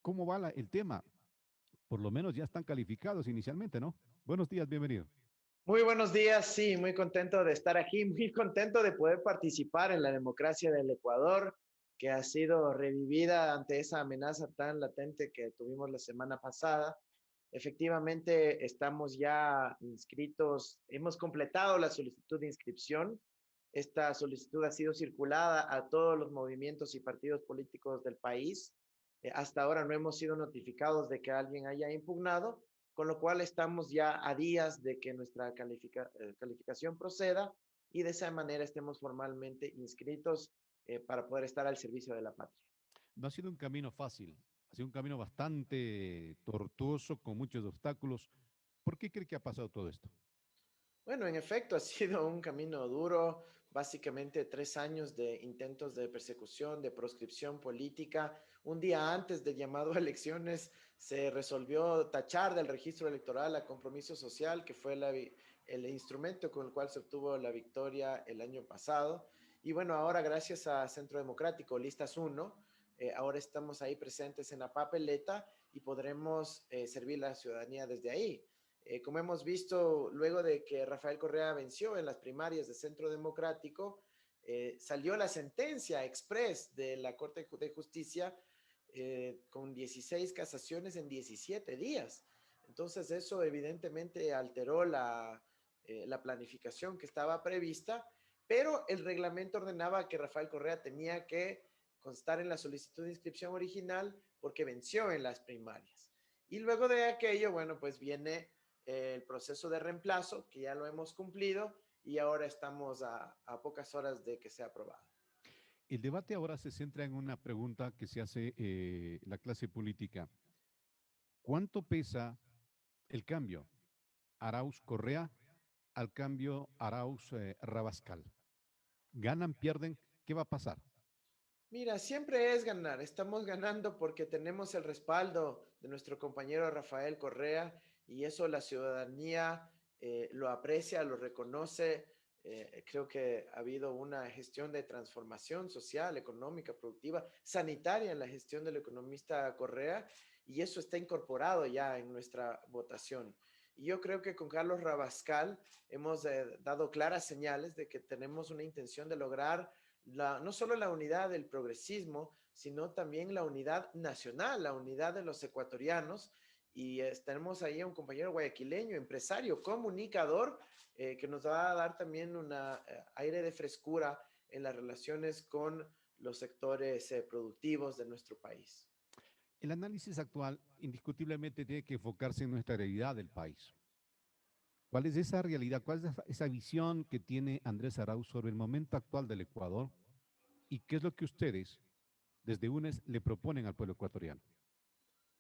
¿Cómo va el tema? Por lo menos ya están calificados inicialmente, ¿no? Buenos días, bienvenido. Muy buenos días, sí, muy contento de estar aquí, muy contento de poder participar en la democracia del Ecuador, que ha sido revivida ante esa amenaza tan latente que tuvimos la semana pasada. Efectivamente, estamos ya inscritos, hemos completado la solicitud de inscripción. Esta solicitud ha sido circulada a todos los movimientos y partidos políticos del país. Hasta ahora no hemos sido notificados de que alguien haya impugnado, con lo cual estamos ya a días de que nuestra calificación proceda y de esa manera estemos formalmente inscritos para poder estar al servicio de la patria. No ha sido un camino fácil, ha sido un camino bastante tortuoso, con muchos obstáculos. ¿Por qué cree que ha pasado todo esto? Bueno, en efecto, ha sido un camino duro, básicamente 3 años de intentos de persecución, de proscripción política. Un día antes del llamado a elecciones se resolvió tachar del registro electoral a Compromiso Social, que fue el instrumento con el cual se obtuvo la victoria el año pasado. Y bueno, ahora gracias a Centro Democrático, Listas 1, ahora estamos ahí presentes en la papeleta y podremos servir a la ciudadanía desde ahí. Como hemos visto, luego de que Rafael Correa venció en las primarias de Centro Democrático, salió la sentencia express de la Corte de Justicia con 16 casaciones en 17 días. Entonces eso evidentemente alteró la planificación que estaba prevista, pero el reglamento ordenaba que Rafael Correa tenía que constar en la solicitud de inscripción original porque venció en las primarias. Y luego de aquello, bueno, pues viene el proceso de reemplazo, que ya lo hemos cumplido y ahora estamos a pocas horas de que sea aprobado. El debate ahora se centra en una pregunta que se hace la clase política. ¿Cuánto pesa el cambio Arauz-Correa al cambio Arauz-Rabascal? ¿Ganan, pierden? ¿Qué va a pasar? Mira, siempre es ganar. Estamos ganando porque tenemos el respaldo de nuestro compañero Rafael Correa y eso la ciudadanía lo aprecia, lo reconoce. Creo que ha habido una gestión de transformación social, económica, productiva, sanitaria en la gestión del economista Correa y eso está incorporado ya en nuestra votación. Y yo creo que con Carlos Rabascal hemos dado claras señales de que tenemos una intención de lograr no solo la unidad del progresismo, sino también la unidad nacional, la unidad de los ecuatorianos. Y tenemos ahí a un compañero guayaquileño, empresario, comunicador, que nos va a dar también un aire de frescura en las relaciones con los sectores productivos de nuestro país. El análisis actual indiscutiblemente tiene que enfocarse en nuestra realidad del país. ¿Cuál es esa realidad? ¿Cuál es esa visión que tiene Andrés Arauz sobre el momento actual del Ecuador? ¿Y qué es lo que ustedes, desde UNES, le proponen al pueblo ecuatoriano?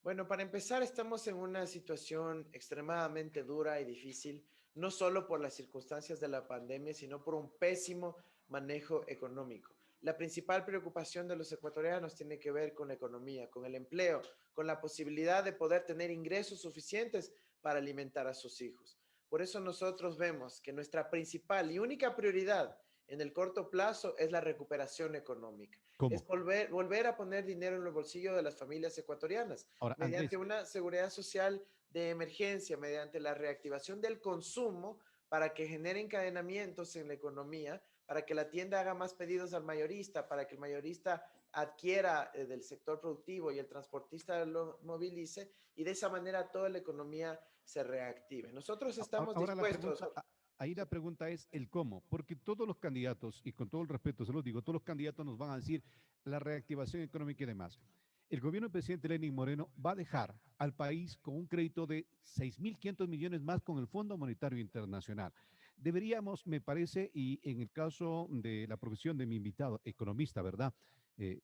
Bueno, para empezar, estamos en una situación extremadamente dura y difícil, no solo por las circunstancias de la pandemia, sino por un pésimo manejo económico. La principal preocupación de los ecuatorianos tiene que ver con la economía, con el empleo, con la posibilidad de poder tener ingresos suficientes para alimentar a sus hijos. Por eso nosotros vemos que nuestra principal y única prioridad en el corto plazo es la recuperación económica, es ¿Cómo? volver a poner dinero en el bolsillo de las familias ecuatorianas Ahora, mediante Andrés, una seguridad social de emergencia, mediante la reactivación del consumo para que genere encadenamientos en la economía, para que la tienda haga más pedidos al mayorista, para que el mayorista adquiera del sector productivo y el transportista lo movilice y de esa manera toda la economía se reactive. Nosotros estamos ahora la dispuestos. pregunta, ahí la pregunta es el cómo, porque todos los candidatos, y con todo el respeto se los digo, todos los candidatos nos van a decir la reactivación económica y demás. El gobierno del presidente Lenín Moreno va a dejar al país con un crédito de 6.500 millones más con el Fondo Monetario Internacional. Deberíamos, me parece, y en el caso de la profesión de mi invitado, economista, ¿verdad?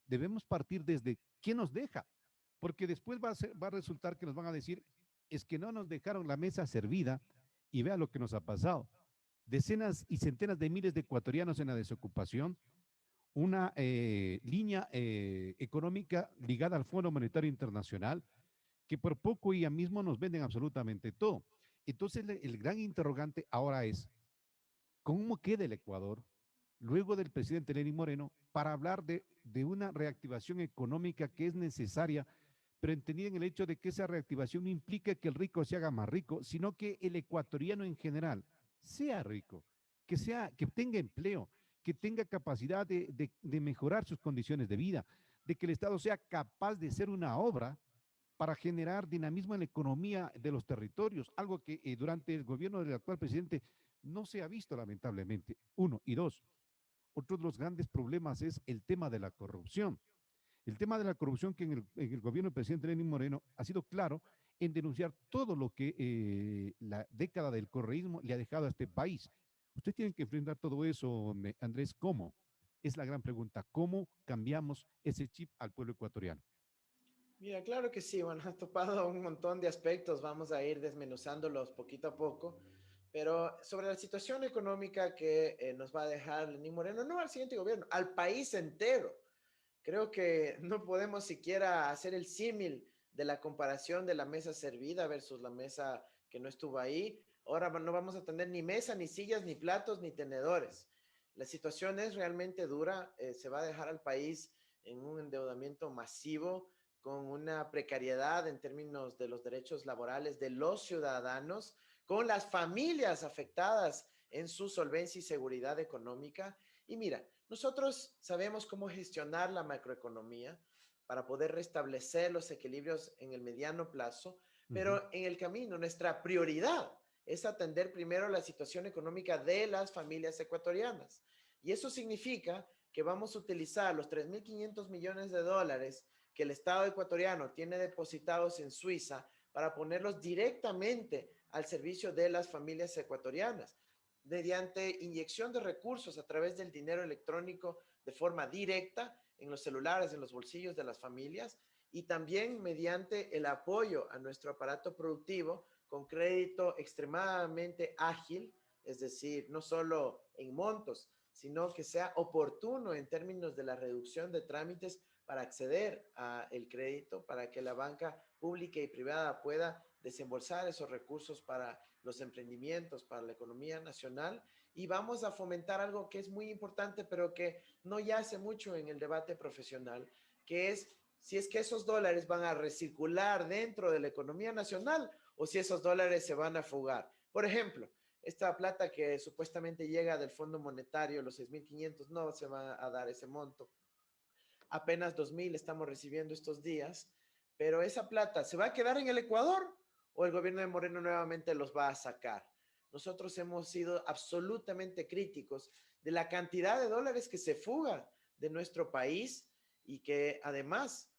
Debemos partir desde qué nos deja, porque después va a resultar que nos van a decir, es que no nos dejaron la mesa servida y vea lo que nos ha pasado. Decenas y centenas de miles de ecuatorianos en la desocupación, una línea económica ligada al Fondo Monetario Internacional, que por poco ya mismo nos venden absolutamente todo. Entonces, el gran interrogante ahora es, ¿cómo queda el Ecuador luego del presidente Lenín Moreno, para hablar de una reactivación económica que es necesaria, pero entendida en el hecho de que esa reactivación no implica que el rico se haga más rico, sino que el ecuatoriano en general sea rico, que tenga empleo, que tenga capacidad de mejorar sus condiciones de vida, de que el Estado sea capaz de ser una obra para generar dinamismo en la economía de los territorios, algo que durante el gobierno del actual presidente no se ha visto lamentablemente. Uno. Y dos, otro de los grandes problemas es el tema de la corrupción. El tema de la corrupción que en el gobierno del presidente Lenín Moreno ha sido claro en denunciar todo lo que la década del correísmo le ha dejado a este país. Usted tiene que enfrentar todo eso, Andrés, ¿cómo? Es la gran pregunta. ¿Cómo cambiamos ese chip al pueblo ecuatoriano? Mira, claro que sí, bueno, has topado un montón de aspectos, vamos a ir desmenuzándolos poquito a poco, pero sobre la situación económica que nos va a dejar Lenín Moreno, no al siguiente gobierno, al país entero. Creo que no podemos siquiera hacer el símil de la comparación de la mesa servida versus la mesa que no estuvo ahí. Ahora no vamos a tener ni mesa, ni sillas, ni platos, ni tenedores. La situación es realmente dura. Se va a dejar al país en un endeudamiento masivo, con una precariedad en términos de los derechos laborales de los ciudadanos, con las familias afectadas en su solvencia y seguridad económica. Y mira, nosotros sabemos cómo gestionar la macroeconomía para poder restablecer los equilibrios en el mediano plazo, Uh -huh. pero en el camino nuestra prioridad es atender primero la situación económica de las familias ecuatorianas. Y eso significa que vamos a utilizar los 3.500 millones de dólares que el Estado ecuatoriano tiene depositados en Suiza para ponerlos directamente al servicio de las familias ecuatorianas mediante inyección de recursos a través del dinero electrónico de forma directa en los celulares, en los bolsillos de las familias y también mediante el apoyo a nuestro aparato productivo con crédito extremadamente ágil, es decir, no solo en montos, sino que sea oportuno en términos de la reducción de trámites para acceder al crédito, para que la banca pública y privada pueda desembolsar esos recursos para los emprendimientos, para la economía nacional y vamos a fomentar algo que es muy importante, pero que no yace mucho en el debate profesional, que es si es que esos dólares van a recircular dentro de la economía nacional o si esos dólares se van a fugar. Por ejemplo, esta plata que supuestamente llega del Fondo Monetario, los 6.500, no se va a dar ese monto. Apenas 2.000 estamos recibiendo estos días, pero esa plata se va a quedar en el Ecuador o el gobierno de Moreno nuevamente los va a sacar. Nosotros hemos sido absolutamente críticos de la cantidad de dólares que se fuga de nuestro país y que además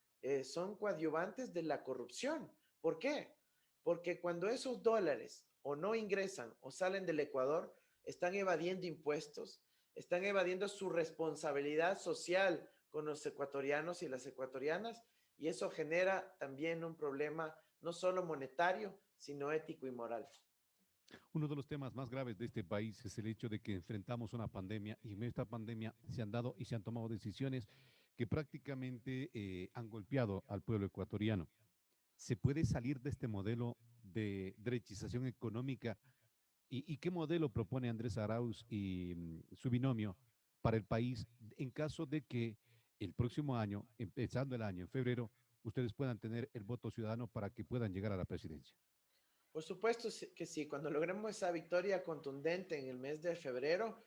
son coadyuvantes de la corrupción. ¿Por qué? Porque cuando esos dólares o no ingresan o salen del Ecuador, están evadiendo impuestos, están evadiendo su responsabilidad social con los ecuatorianos y las ecuatorianas y eso genera también un problema no solo monetario, sino ético y moral. Uno de los temas más graves de este país es el hecho de que enfrentamos una pandemia y en esta pandemia se han dado y se han tomado decisiones que prácticamente han golpeado al pueblo ecuatoriano. ¿Se puede salir de este modelo de derechización económica? ¿Y qué modelo propone Andrés Arauz y su binomio para el país en caso de que el próximo año, empezando el año, en febrero, ustedes puedan tener el voto ciudadano para que puedan llegar a la presidencia? Por supuesto que sí, cuando logremos esa victoria contundente en el mes de febrero,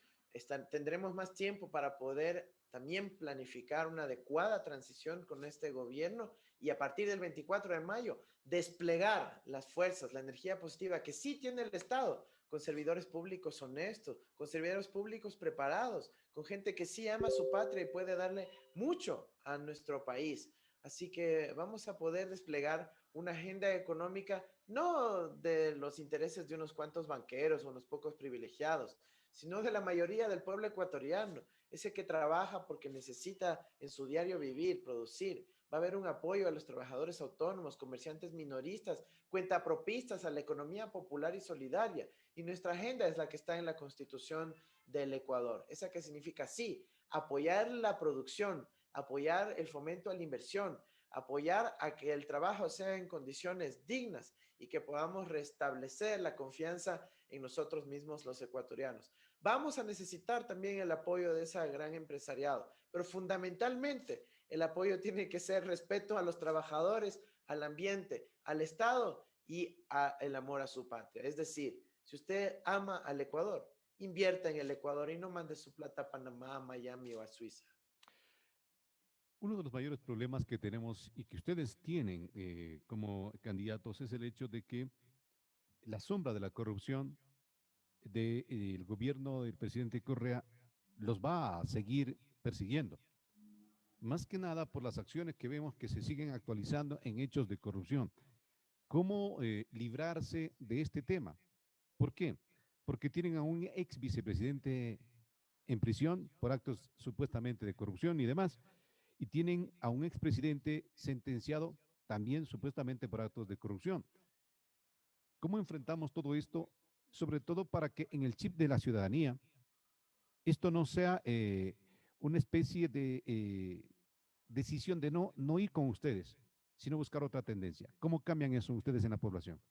tendremos más tiempo para poder también planificar una adecuada transición con este gobierno y a partir del 24 de mayo desplegar las fuerzas, la energía positiva que sí tiene el Estado, con servidores públicos honestos, con servidores públicos preparados, con gente que sí ama su patria y puede darle mucho a nuestro país. Así que vamos a poder desplegar una agenda económica no de los intereses de unos cuantos banqueros o unos pocos privilegiados, sino de la mayoría del pueblo ecuatoriano, ese que trabaja porque necesita en su diario vivir, producir. Va a haber un apoyo a los trabajadores autónomos, comerciantes minoristas, cuentapropistas a la economía popular y solidaria. Y nuestra agenda es la que está en la Constitución del Ecuador. Esa que significa, sí, apoyar la producción, apoyar el fomento a la inversión, apoyar a que el trabajo sea en condiciones dignas y que podamos restablecer la confianza en nosotros mismos los ecuatorianos. Vamos a necesitar también el apoyo de ese gran empresariado, pero fundamentalmente el apoyo tiene que ser respeto a los trabajadores, al ambiente, al Estado y el amor a su patria. Es decir, si usted ama al Ecuador, invierta en el Ecuador y no mande su plata a Panamá, a Miami o a Suiza. Uno de los mayores problemas que tenemos y que ustedes tienen como candidatos es el hecho de que la sombra de la corrupción del gobierno del presidente Correa los va a seguir persiguiendo. Más que nada por las acciones que vemos que se siguen actualizando en hechos de corrupción. ¿Cómo librarse de este tema? ¿Por qué? Porque tienen a un ex vicepresidente en prisión por actos supuestamente de corrupción y demás, y tienen a un expresidente sentenciado también supuestamente por actos de corrupción. ¿Cómo enfrentamos todo esto? Sobre todo para que en el chip de la ciudadanía esto no sea una especie de decisión de no ir con ustedes, sino buscar otra tendencia. ¿Cómo cambian eso ustedes en la población?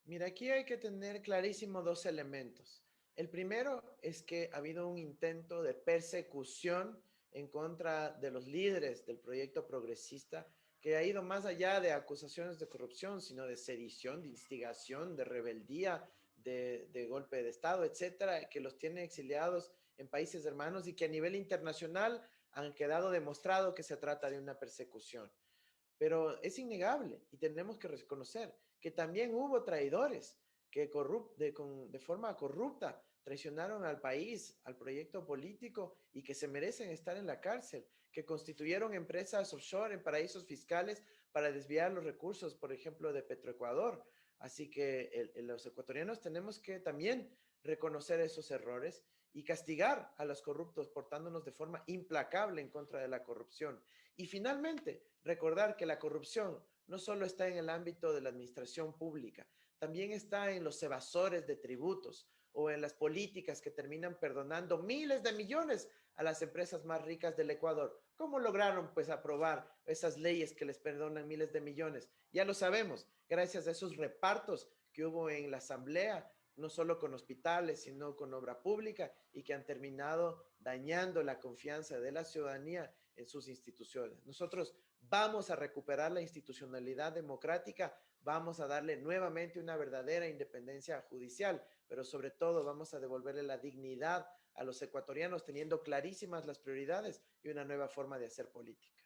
Mira, aquí hay que tener clarísimo dos elementos. El primero es que ha habido un intento de persecución en contra de los líderes del proyecto progresista que ha ido más allá de acusaciones de corrupción, sino de sedición, de instigación, de rebeldía, de golpe de Estado, etcétera, que los tiene exiliados en países hermanos y que a nivel internacional han quedado demostrado que se trata de una persecución. Pero es innegable y tenemos que reconocer que también hubo traidores que de forma corrupta traicionaron al país, al proyecto político y que se merecen estar en la cárcel, que constituyeron empresas offshore en paraísos fiscales para desviar los recursos, por ejemplo, de Petroecuador. Así que los ecuatorianos tenemos que también reconocer esos errores y castigar a los corruptos portándonos de forma implacable en contra de la corrupción. Y finalmente, recordar que la corrupción no solo está en el ámbito de la administración pública, también está en los evasores de tributos o en las políticas que terminan perdonando miles de millones a las empresas más ricas del Ecuador. ¿Cómo lograron pues aprobar esas leyes que les perdonan miles de millones? Ya lo sabemos, gracias a esos repartos que hubo en la asamblea, no solo con hospitales, sino con obra pública y que han terminado dañando la confianza de la ciudadanía en sus instituciones. Nosotros vamos a recuperar la institucionalidad democrática, vamos a darle nuevamente una verdadera independencia judicial, pero sobre todo vamos a devolverle la dignidad a los ecuatorianos teniendo clarísimas las prioridades y una nueva forma de hacer política.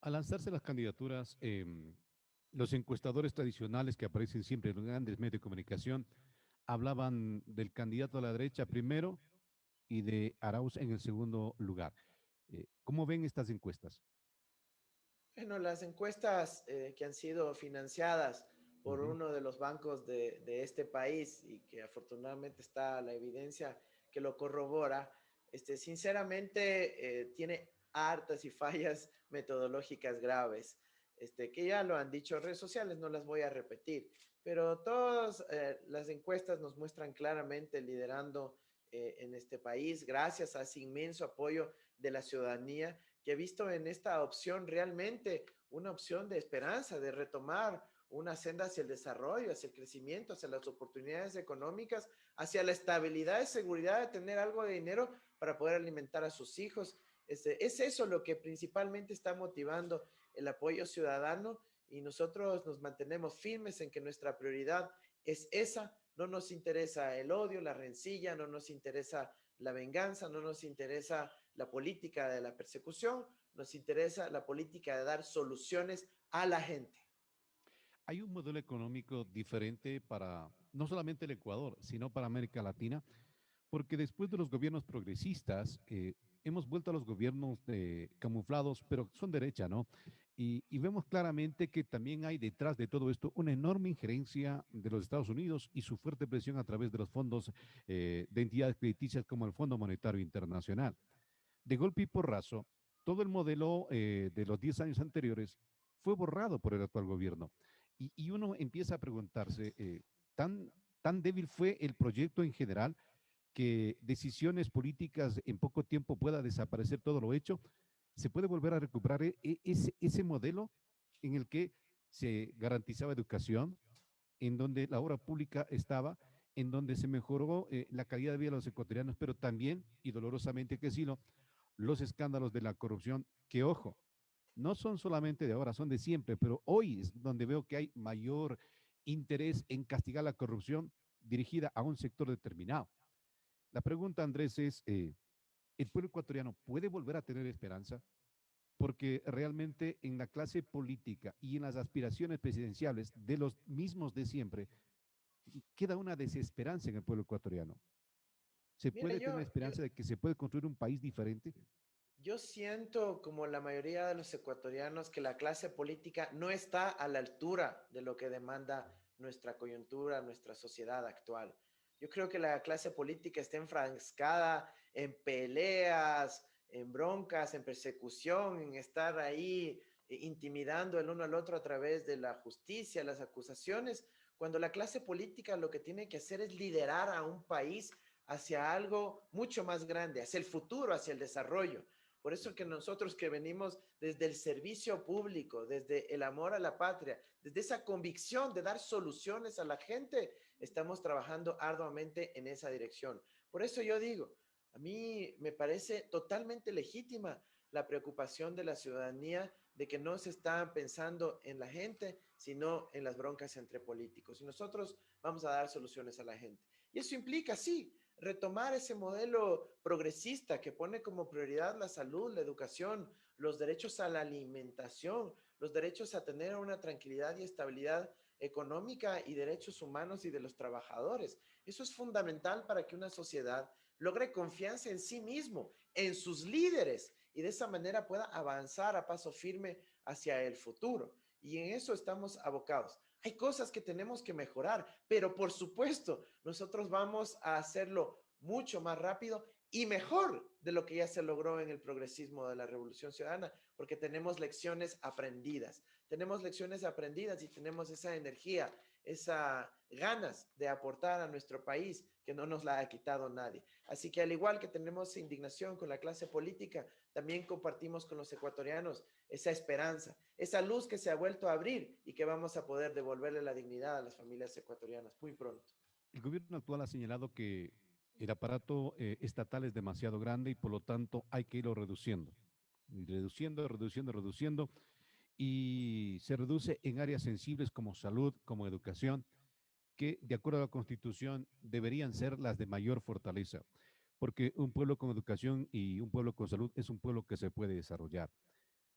Al lanzarse las candidaturas, los encuestadores tradicionales que aparecen siempre en los grandes medios de comunicación hablaban del candidato a la derecha primero y de Arauz en el segundo lugar. ¿Cómo ven estas encuestas? Bueno, las encuestas que han sido financiadas por Ujú. uno de los bancos de este país y que afortunadamente está la evidencia que lo corrobora, sinceramente tiene hartas y fallas metodológicas graves, que ya lo han dicho en redes sociales, no las voy a repetir, pero todas las encuestas nos muestran claramente liderando en este país gracias a ese inmenso apoyo de la ciudadanía que he visto en esta opción realmente una opción de esperanza, de retomar una senda hacia el desarrollo, hacia el crecimiento, hacia las oportunidades económicas, hacia la estabilidad y seguridad de tener algo de dinero para poder alimentar a sus hijos. Es eso lo que principalmente está motivando el apoyo ciudadano y nosotros nos mantenemos firmes en que nuestra prioridad es esa. No nos interesa el odio, la rencilla, no nos interesa la venganza, no nos interesa la política de la persecución, nos interesa la política de dar soluciones a la gente. Hay un modelo económico diferente para no solamente el Ecuador, sino para América Latina, porque después de los gobiernos progresistas, hemos vuelto a los gobiernos camuflados, pero son derecha, ¿no? Y vemos claramente que también hay detrás de todo esto una enorme injerencia de los Estados Unidos y su fuerte presión a través de los fondos de entidades crediticias como el Fondo Monetario Internacional. De golpe y porrazo, todo el modelo de los 10 años anteriores fue borrado por el actual gobierno. Y uno empieza a preguntarse, ¿tan débil fue el proyecto en general que decisiones políticas en poco tiempo pueda desaparecer todo lo hecho? ¿Se puede volver a recuperar ese modelo en el que se garantizaba educación, en donde la obra pública estaba en donde se mejoró la calidad de vida de los ecuatorianos, pero también, y dolorosamente que sí, los escándalos de la corrupción, que ojo, no son solamente de ahora, son de siempre, pero hoy es donde veo que hay mayor interés en castigar la corrupción dirigida a un sector determinado. La pregunta, Andrés, es, ¿el pueblo ecuatoriano puede volver a tener esperanza? Porque realmente en la clase política y en las aspiraciones presidenciales de los mismos de siempre, queda una desesperanza en el pueblo ecuatoriano. ¿Se Mira, puede tener esperanza de que se puede construir un país diferente? yo siento, como la mayoría de los ecuatorianos, que la clase política no está a la altura de lo que demanda nuestra coyuntura, nuestra sociedad actual. Yo creo que la clase política está enfrascada en peleas, en broncas, en persecución, en estar ahí intimidando el uno al otro a través de la justicia, las acusaciones, cuando la clase política lo que tiene que hacer es liderar a un país hacia algo mucho más grande, hacia el futuro, hacia el desarrollo. Por eso que nosotros que venimos desde el servicio público, desde el amor a la patria, desde esa convicción de dar soluciones a la gente, estamos trabajando arduamente en esa dirección. Por eso yo digo, a mí me parece totalmente legítima la preocupación de la ciudadanía de que no se está pensando en la gente, sino en las broncas entre políticos. Y nosotros vamos a dar soluciones a la gente. Y eso implica, sí, retomar ese modelo progresista que pone como prioridad la salud, la educación, los derechos a la alimentación, los derechos a tener una tranquilidad y estabilidad económica y derechos humanos y de los trabajadores. Eso es fundamental para que una sociedad logre confianza en sí mismo, en sus líderes, y de esa manera pueda avanzar a paso firme hacia el futuro. Y en eso estamos abocados. Hay cosas que tenemos que mejorar, pero por supuesto, nosotros vamos a hacerlo mucho más rápido y mejor de lo que ya se logró en el progresismo de la Revolución Ciudadana, porque tenemos lecciones aprendidas y tenemos esa energía, esas ganas de aportar a nuestro país que no nos la ha quitado nadie. Así que al igual que tenemos indignación con la clase política, también compartimos con los ecuatorianos esa esperanza, esa luz que se ha vuelto a abrir y que vamos a poder devolverle la dignidad a las familias ecuatorianas muy pronto. El gobierno actual ha señalado que el aparato estatal es demasiado grande y por lo tanto hay que irlo reduciendo. Y reduciendo, reduciendo, reduciendo. Y se reduce en áreas sensibles como salud, como educación, que de acuerdo a la Constitución deberían ser las de mayor fortaleza, porque un pueblo con educación y un pueblo con salud es un pueblo que se puede desarrollar.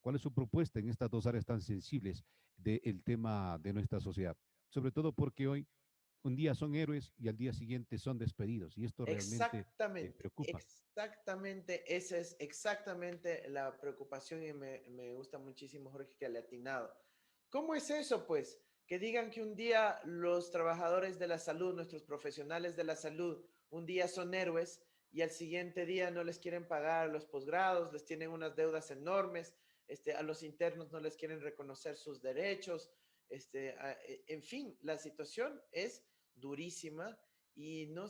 ¿Cuál es su propuesta en estas dos áreas tan sensibles del tema de nuestra sociedad? Sobre todo porque hoy un día son héroes y al día siguiente son despedidos y esto realmente Exactamente, preocupa. exactamente, esa es exactamente la preocupación y me gusta muchísimo, Jorge, que le ha atinado. ¿Cómo es eso, pues? Que digan que un día los trabajadores de la salud, nuestros profesionales de la salud, un día son héroes y al siguiente día no les quieren pagar los posgrados, les tienen unas deudas enormes, a los internos no les quieren reconocer sus derechos, en fin, la situación es durísima y, no,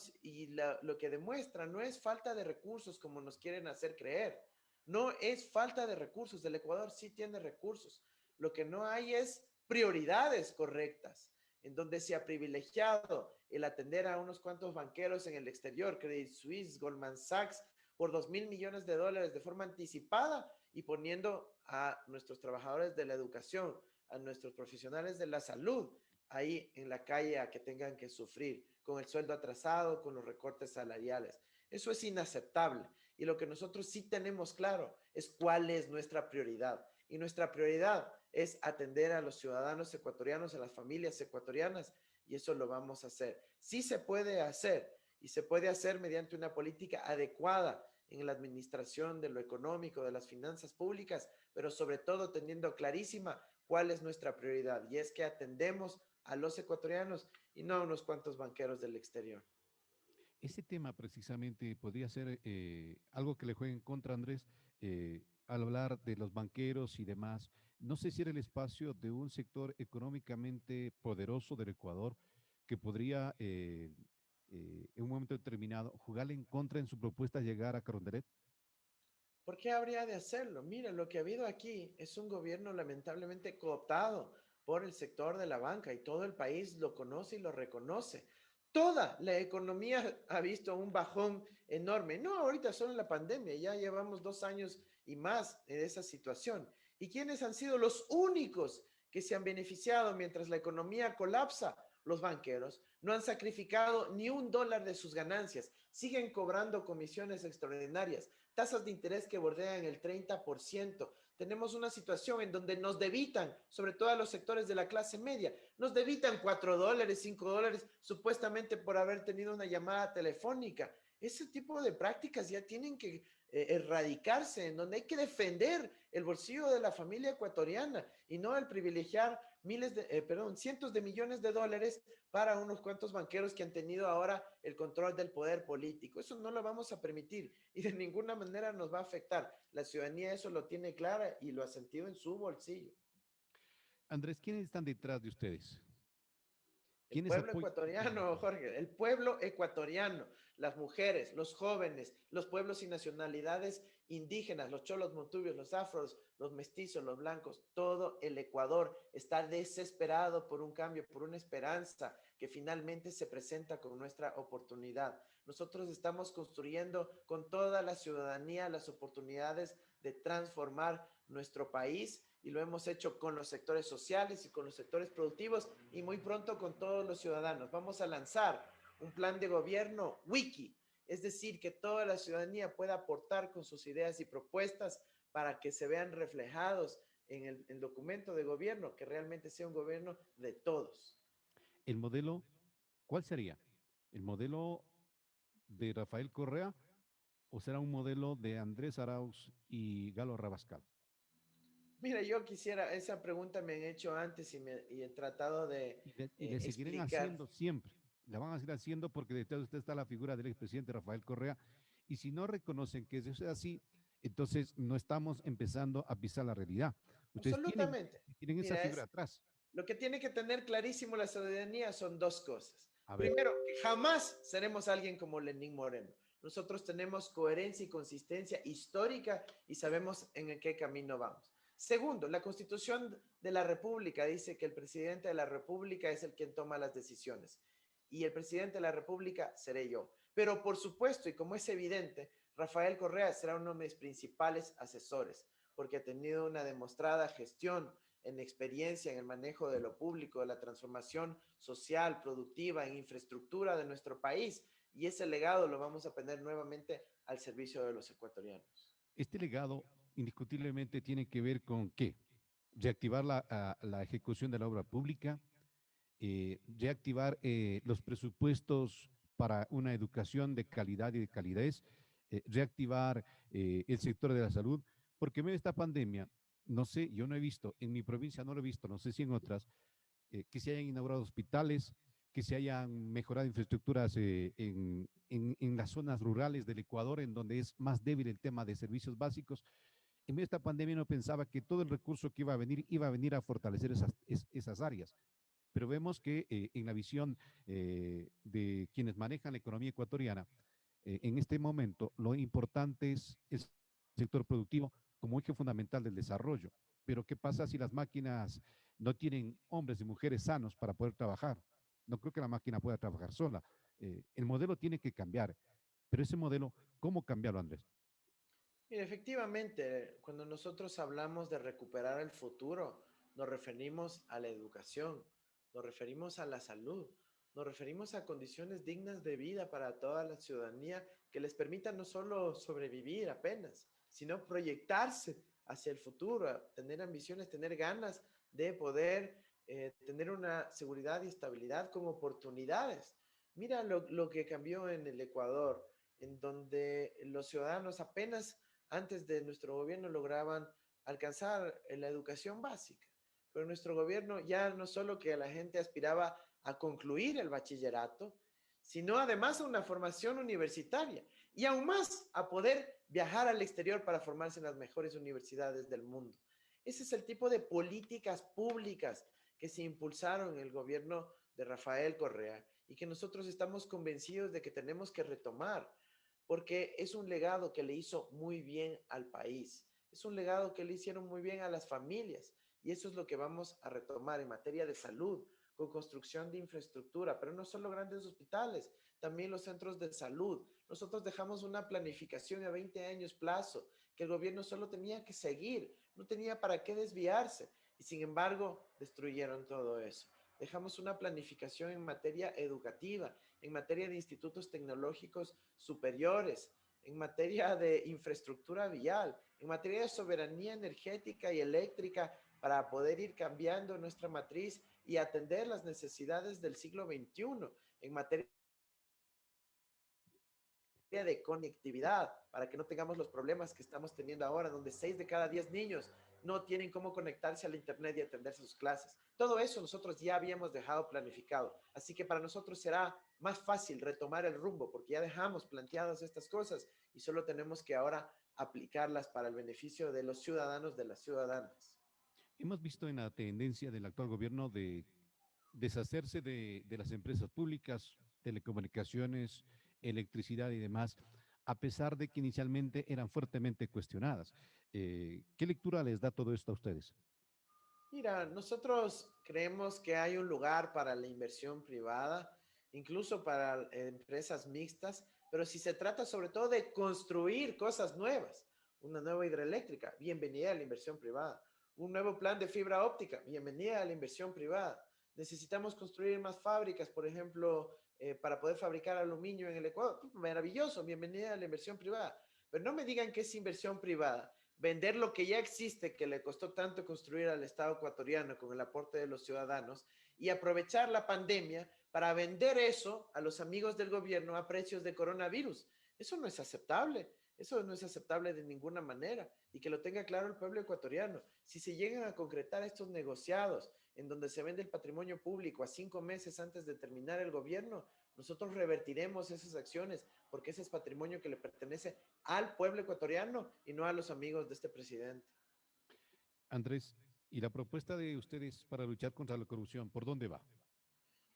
lo que demuestra no es falta de recursos como nos quieren hacer creer, no es falta de recursos, el Ecuador sí tiene recursos, lo que no hay es prioridades correctas, en donde se ha privilegiado el atender a unos cuantos banqueros en el exterior, Credit Suisse, Goldman Sachs, por $2.000 millones de forma anticipada y poniendo a nuestros trabajadores de la educación, a nuestros profesionales de la salud, ahí en la calle a que tengan que sufrir con el sueldo atrasado, con los recortes salariales. Eso es inaceptable. Y lo que nosotros sí tenemos claro es cuál es nuestra prioridad. Y nuestra prioridad es atender a los ciudadanos ecuatorianos, a las familias ecuatorianas, y eso lo vamos a hacer. Sí se puede hacer, y se puede hacer mediante una política adecuada en la administración de lo económico, de las finanzas públicas, pero sobre todo teniendo clarísima cuál es nuestra prioridad, y es que atendemos a los ecuatorianos y no a unos cuantos banqueros del exterior. Ese tema precisamente podría ser algo que le juegue en contra, Andrés, al hablar de los banqueros y demás. No sé si era el espacio de un sector económicamente poderoso del Ecuador que podría, en un momento determinado, jugarle en contra en su propuesta de llegar a Carondelet. ¿Por qué habría de hacerlo? Mira, lo que ha habido aquí es un gobierno lamentablemente cooptado por el sector de la banca y todo el país lo conoce y lo reconoce. toda la economía ha visto un bajón enorme. No ahorita solo en la pandemia, ya llevamos 2 años y más en esa situación. ¿Y quiénes han sido los únicos que se han beneficiado mientras la economía colapsa? Los banqueros. No han sacrificado ni $1 de sus ganancias. Siguen cobrando comisiones extraordinarias, tasas de interés que bordean el 30%. Tenemos una situación en donde nos debitan, sobre todo a los sectores de la clase media, nos debitan $4, $5, supuestamente por haber tenido una llamada telefónica. Ese tipo de prácticas ya tienen que erradicarse, en donde hay que defender el bolsillo de la familia ecuatoriana y no el privilegiar cientos de millones de dólares para unos cuantos banqueros que han tenido ahora el control del poder político. Eso no lo vamos a permitir y de ninguna manera nos va a afectar. La ciudadanía eso lo tiene clara y lo ha sentido en su bolsillo. Andrés, ¿quiénes están detrás de ustedes? El ¿Quiénes pueblo apoyan su ecuatoriano, candidatura? Jorge, el pueblo ecuatoriano, las mujeres, los jóvenes, los pueblos y nacionalidades indígenas, los cholos, montubios, los afros, los mestizos, los blancos, todo el Ecuador está desesperado por un cambio, por una esperanza que finalmente se presenta con nuestra oportunidad. Nosotros estamos construyendo con toda la ciudadanía las oportunidades de transformar nuestro país y lo hemos hecho con los sectores sociales y con los sectores productivos y muy pronto con todos los ciudadanos. Vamos a lanzar un plan de gobierno wiki, es decir, que toda la ciudadanía pueda aportar con sus ideas y propuestas para que se vean reflejados en el documento de gobierno, que realmente sea un gobierno de todos. ¿El modelo cuál sería? ¿El modelo de Rafael Correa o será un modelo de Andrés Arauz y Galo Rabascal? Mira, yo quisiera, esa pregunta me han hecho antes y he tratado de Y le seguirán explicar. haciendo siempre. La van a seguir haciendo porque detrás de usted está la figura del expresidente Rafael Correa. Y si no reconocen que eso es así, entonces no estamos empezando a pisar la realidad. Ustedes Absolutamente. tienen esa Mira, figura atrás. lo que tiene que tener clarísimo la ciudadanía son dos cosas. A ver, Primero, que jamás seremos alguien como Lenín Moreno. Nosotros tenemos coherencia y consistencia histórica y sabemos en qué camino vamos. Segundo, la Constitución de la República dice que el presidente de la República es el quien toma las decisiones y el presidente de la República seré yo. Pero por supuesto, y como es evidente, Rafael Correa será uno de mis principales asesores porque ha tenido una demostrada gestión en experiencia en el manejo de lo público, de la transformación social, productiva, en infraestructura de nuestro país. Y ese legado lo vamos a poner nuevamente al servicio de los ecuatorianos. este legado indiscutiblemente tiene que ver con qué? Reactivar la ejecución de la obra pública, reactivar los presupuestos para una educación de calidad y de calidez, reactivar el sector de la salud, porque en medio de esta pandemia, no sé, yo no he visto, en mi provincia no lo he visto, no sé si en otras, que se hayan inaugurado hospitales, que se hayan mejorado infraestructuras en las zonas rurales del Ecuador, en donde es más débil el tema de servicios básicos. En medio de esta pandemia no pensaba que todo el recurso que iba a venir a fortalecer esas áreas, pero vemos que en la visión de quienes manejan la economía ecuatoriana, en este momento lo importante es el sector productivo como eje fundamental del desarrollo. Pero ¿qué pasa si las máquinas no tienen hombres y mujeres sanos para poder trabajar? No creo que la máquina pueda trabajar sola. El modelo tiene que cambiar, pero ese modelo, ¿cómo cambiarlo, Andrés? Mira, efectivamente, cuando nosotros hablamos de recuperar el futuro, nos referimos a la educación, nos referimos a la salud, nos referimos a condiciones dignas de vida para toda la ciudadanía que les permitan no solo sobrevivir apenas, sino proyectarse hacia el futuro, tener ambiciones, tener ganas de poder tener una seguridad y estabilidad como oportunidades. Mira lo que cambió en el Ecuador, en donde los ciudadanos apenas antes de nuestro gobierno lograban alcanzar la educación básica. Pero nuestro gobierno ya no solo que la gente aspiraba a concluir el bachillerato, sino además a una formación universitaria y aún más a poder viajar al exterior para formarse en las mejores universidades del mundo. Ese es el tipo de políticas públicas que se impulsaron en el gobierno de Rafael Correa y que nosotros estamos convencidos de que tenemos que retomar porque es un legado que le hizo muy bien al país, es un legado que le hicieron muy bien a las familias y eso es lo que vamos a retomar en materia de salud, con construcción de infraestructura, pero no solo grandes hospitales, también los centros de salud. Nosotros dejamos una planificación a 20 años plazo que el gobierno solo tenía que seguir, no tenía para qué desviarse y sin embargo destruyeron todo eso. Dejamos una planificación en materia educativa, en materia de institutos tecnológicos superiores, en materia de infraestructura vial, en materia de soberanía energética y eléctrica para poder ir cambiando nuestra matriz y atender las necesidades del siglo XXI, en materia de conectividad, para que no tengamos los problemas que estamos teniendo ahora, donde 6 de cada 10 niños no tienen cómo conectarse al Internet y atenderse a sus clases. Todo eso nosotros ya habíamos dejado planificado. Así que para nosotros será más fácil retomar el rumbo porque ya dejamos planteadas estas cosas y solo tenemos que ahora aplicarlas para el beneficio de los ciudadanos, de las ciudadanas. Hemos visto en la tendencia del actual gobierno de deshacerse de las empresas públicas, telecomunicaciones, electricidad y demás, a pesar de que inicialmente eran fuertemente cuestionadas. ¿Qué lectura les da todo esto a ustedes? Mira, nosotros creemos que hay un lugar para la inversión privada, incluso para empresas mixtas, pero si se trata sobre todo de construir cosas nuevas, una nueva hidroeléctrica, bienvenida a la inversión privada, un nuevo plan de fibra óptica, bienvenida a la inversión privada. Necesitamos construir más fábricas, por ejemplo, para poder fabricar aluminio en el Ecuador. Maravilloso, bienvenida a la inversión privada. Pero no me digan que es inversión privada vender lo que ya existe, que le costó tanto construir al Estado ecuatoriano con el aporte de los ciudadanos, y aprovechar la pandemia para vender eso a los amigos del gobierno a precios de coronavirus. Eso no es aceptable. Eso no es aceptable de ninguna manera y que lo tenga claro el pueblo ecuatoriano. Si se llegan a concretar estos negociados en donde se vende el patrimonio público a 5 meses antes de terminar el gobierno, nosotros revertiremos esas acciones porque ese es patrimonio que le pertenece al pueblo ecuatoriano y no a los amigos de este presidente. Andrés, ¿y la propuesta de ustedes para luchar contra la corrupción, por dónde va?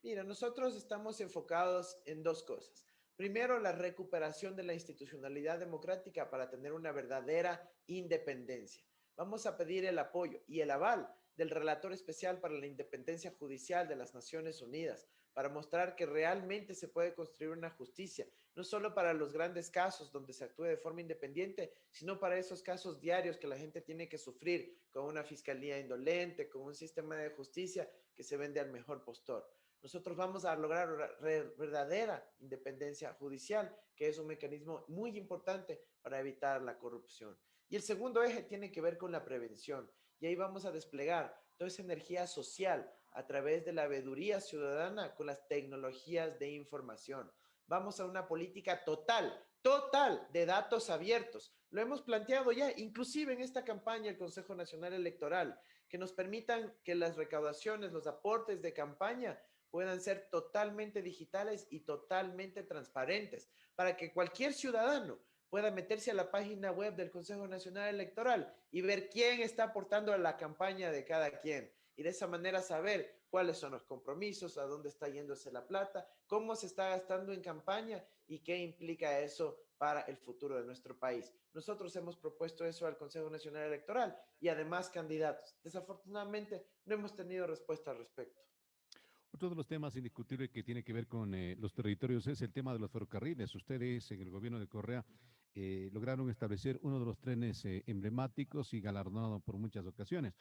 Mira, nosotros estamos enfocados en dos cosas. Primero, la recuperación de la institucionalidad democrática para tener una verdadera independencia. Vamos a pedir el apoyo y el aval del relator especial para la independencia judicial de las Naciones Unidas, para mostrar que realmente se puede construir una justicia, no solo para los grandes casos donde se actúe de forma independiente, sino para esos casos diarios que la gente tiene que sufrir con una fiscalía indolente, con un sistema de justicia que se vende al mejor postor. Nosotros vamos a lograr verdadera independencia judicial, que es un mecanismo muy importante para evitar la corrupción. Y el segundo eje tiene que ver con la prevención. Y ahí vamos a desplegar toda esa energía social a través de la veeduría ciudadana con las tecnologías de información. Vamos a una política total de datos abiertos. Lo hemos planteado ya, inclusive en esta campaña del Consejo Nacional Electoral, que nos permitan que las recaudaciones, los aportes de campaña puedan ser totalmente digitales y totalmente transparentes, para que cualquier ciudadano pueda meterse a la página web del Consejo Nacional Electoral y ver quién está aportando a la campaña de cada quien. Y de esa manera saber cuáles son los compromisos, a dónde está yéndose la plata, cómo se está gastando en campaña y qué implica eso para el futuro de nuestro país. Nosotros hemos propuesto eso al Consejo Nacional Electoral y además candidatos. Desafortunadamente no hemos tenido respuesta al respecto. Otro de los temas indiscutibles que tiene que ver con los territorios es el tema de los ferrocarriles. Ustedes en el gobierno de Correa lograron establecer uno de los trenes emblemáticos y galardonado por muchas ocasiones.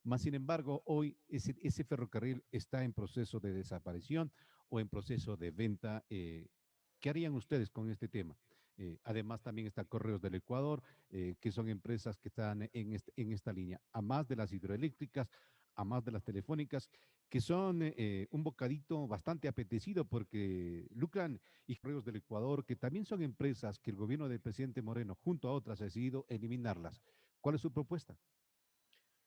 Más sin embargo, hoy ese ferrocarril está en proceso de desaparición o en proceso de venta. ¿Qué harían ustedes con este tema? Además, también está Correos del Ecuador, que son empresas que están en esta línea, a más de las hidroeléctricas, a más de las telefónicas, que son un bocadito bastante apetecido porque lucran, y Correos del Ecuador, que también son empresas que el gobierno del presidente Moreno, junto a otras, ha decidido eliminarlas. ¿Cuál es su propuesta?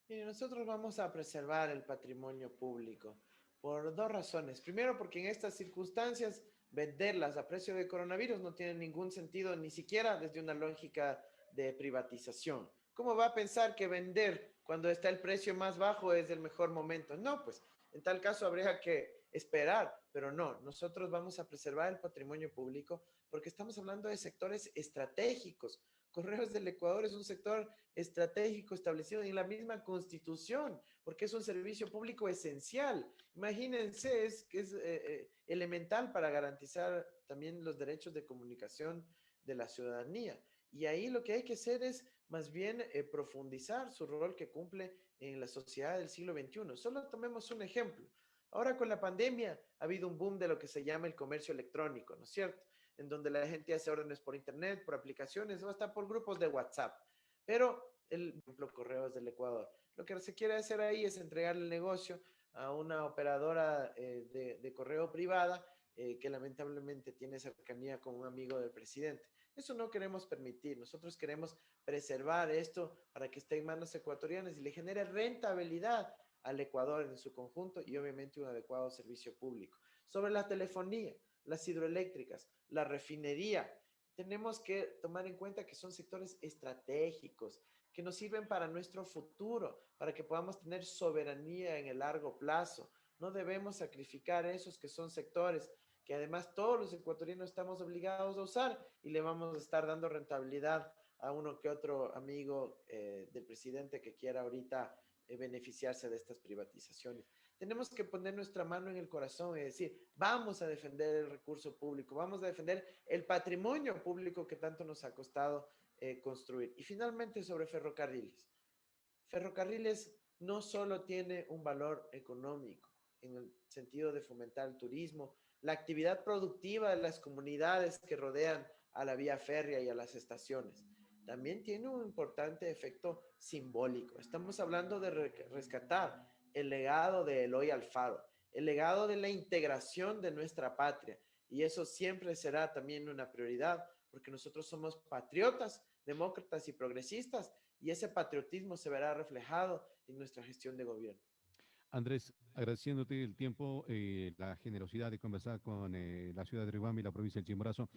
Mire, nosotros vamos a preservar el patrimonio público por dos razones. Primero, porque en estas circunstancias venderlas a precio de coronavirus no tiene ningún sentido, ni siquiera desde una lógica de privatización. ¿Cómo va a pensar que vender cuando está el precio más bajo es el mejor momento? No, pues en tal caso habría que esperar, pero no, nosotros vamos a preservar el patrimonio público porque estamos hablando de sectores estratégicos Correos del Ecuador es un sector estratégico establecido en la misma Constitución, porque es un servicio público esencial. Imagínense, es elemental para garantizar también los derechos de comunicación de la ciudadanía. Y ahí lo que hay que hacer es más bien profundizar su rol que cumple en la sociedad del siglo XXI. Solo tomemos un ejemplo. Ahora con la pandemia ha habido un boom de lo que se llama el comercio electrónico, ¿no es cierto? En donde la gente hace órdenes por internet, por aplicaciones o hasta por grupos de WhatsApp. Pero, el ejemplo, Correos del Ecuador. Lo que se quiere hacer ahí es entregar el negocio a una operadora de correo privada que lamentablemente tiene cercanía con un amigo del presidente. Eso no queremos permitir. Nosotros queremos preservar esto para que esté en manos ecuatorianas y le genere rentabilidad al Ecuador en su conjunto y obviamente un adecuado servicio público. Sobre la telefonía, las hidroeléctricas, la refinería, tenemos que tomar en cuenta que son sectores estratégicos, que nos sirven para nuestro futuro, para que podamos tener soberanía en el largo plazo. No debemos sacrificar esos que son sectores que además todos los ecuatorianos estamos obligados a usar y le vamos a estar dando rentabilidad a uno que otro amigo del presidente que quiera ahorita beneficiarse de estas privatizaciones. Tenemos que poner nuestra mano en el corazón y decir, vamos a defender el recurso público, vamos a defender el patrimonio público que tanto nos ha costado construir. Y finalmente sobre ferrocarriles. Ferrocarriles no solo tiene un valor económico en el sentido de fomentar el turismo, la actividad productiva de las comunidades que rodean a la vía férrea y a las estaciones. También tiene un importante efecto simbólico. Estamos hablando de rescatar el legado de Eloy Alfaro, el legado de la integración de nuestra patria. Y eso siempre será también una prioridad, porque nosotros somos patriotas, demócratas y progresistas, y ese patriotismo se verá reflejado en nuestra gestión de gobierno. Andrés, agradeciéndote el tiempo, la generosidad de conversar con la ciudad de Riobamba y la provincia del Chimborazo.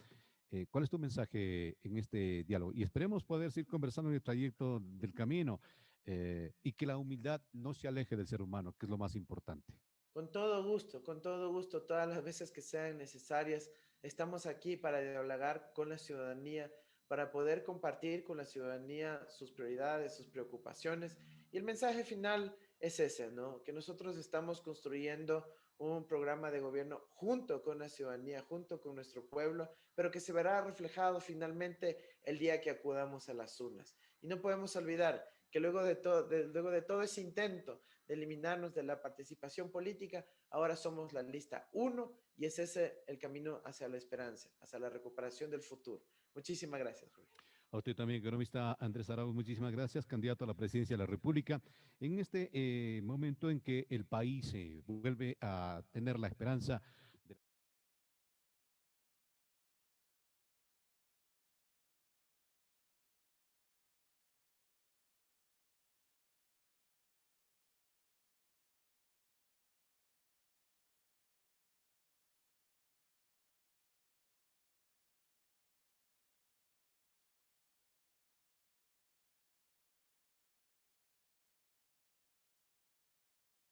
¿Cuál es tu mensaje en este diálogo? Y esperemos poder seguir conversando en el trayecto del camino y que la humildad no se aleje del ser humano, que es lo más importante. Con todo gusto, todas las veces que sean necesarias, estamos aquí para dialogar con la ciudadanía, para poder compartir con la ciudadanía sus prioridades, sus preocupaciones. Y el mensaje final es ese, ¿no? Que nosotros estamos construyendo un programa de gobierno junto con la ciudadanía, junto con nuestro pueblo, pero que se verá reflejado finalmente el día que acudamos a las urnas. Y no podemos olvidar que luego de todo ese intento de eliminarnos de la participación política, ahora somos la lista uno y es ese el camino hacia la esperanza, hacia la recuperación del futuro. Muchísimas gracias, Jorge. A usted también, economista Andrés Arauz, muchísimas gracias, candidato a la presidencia de la República. En este momento en que el país vuelve a tener la esperanza,